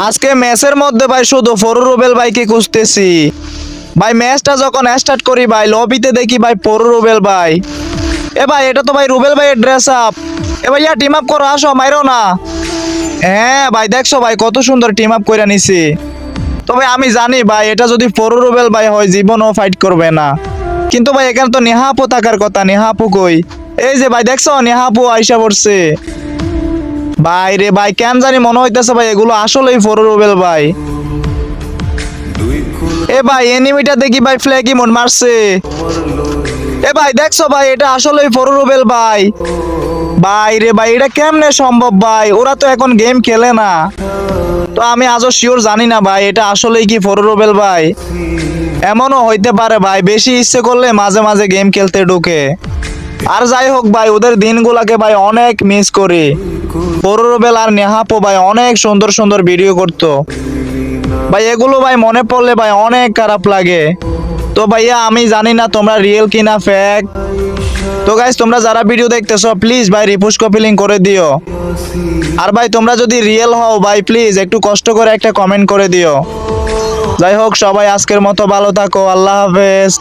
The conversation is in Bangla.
আজকে ম্যাচের মধ্যে ভাই শুধু ফরু রুবেল ভাইকে খুঁজতেছি ভাই। ম্যাচটা যখন স্টার্ট করি ভাই লবিতে দেখি ভাই ফরু রুবেল ভাই। এ ভাই এটা তো ভাই রুবেল ভাইয়ের ড্রেস আপ। এ ভাইয়া টিম আপ করো, আসো মাইরো না। হ্যাঁ ভাই দেখছো ভাই কত সুন্দর টিম আপ করে নিছি। তবে আমি জানি ভাই এটা যদি ফরু রুবেল ভাই হয় জীবনও ফাইট করবে না। কিন্তু ভাই এখানে তো নেহা আপু থাকার কথা, নেহা আপু কই? এই যে ভাই দেখছো নেহা আপু আইসা পড়ছে। ভাই রে ভাই কেন জানি মনে হইতেছে ভাই এগুলো আসলেই ফরু রুবেল ভাই। এ ভাই এনিমিটা দেখি ভাই ফ্ল্যাগি মন মারছে। এ ভাই দেখছো ভাই এটা আসলেই ফরু রুবেল ভাই। ভাই রে ভাই এটা কেমনে সম্ভব ভাই? ওরা তো এখন গেম খেলে না। তো আমি আজও শিওর জানি না ভাই এটা আসলেই কি ফরু রুবেল ভাই। এমনও হইতে পারে ভাই বেশি ইচ্ছে করলে মাঝে মাঝে গেম খেলতে ঢুকে। আর যাই হোক ভাই ওদের দিনগুলাকে ভাই অনেক মিস করি। ফরু রুবেল আর নেহাপো ভাই অনেক সুন্দর সুন্দর ভিডিও করতো ভাই। এগুলো ভাই মনে পড়লে ভাই অনেক খারাপ লাগে। তো ভাইয়া আমি জানি না তোমরা রিয়েল কিনা ফেক। তো গাইস তোমরা যারা ভিডিও দেখতেছো প্লিজ ভাই রিপোস্ট কপি লিংক করে দিও। আর ভাই তোমরা যদি রিয়েল হও ভাই প্লিজ একটু কষ্ট করে একটা কমেন্ট করে দিও। যাই হোক সবাই আজকের মতো ভালো থাকো, আল্লাহ হাফেজ।